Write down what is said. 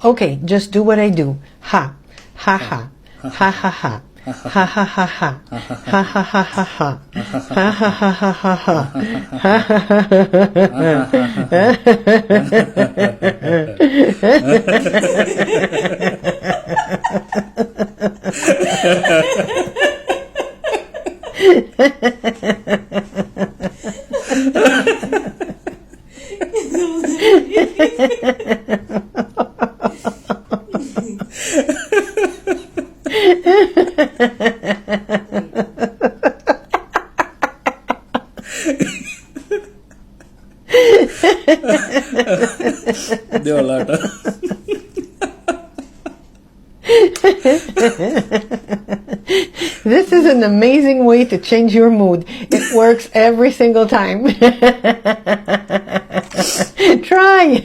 Okay, just do what I do. Ha, ha, ha, ha, ha, ha. Ha ha ha ha ha ha ha ha ha ha ha ha ha ha ha Det var lært, da. This is an amazing way to change your mood. It works every single time. Try.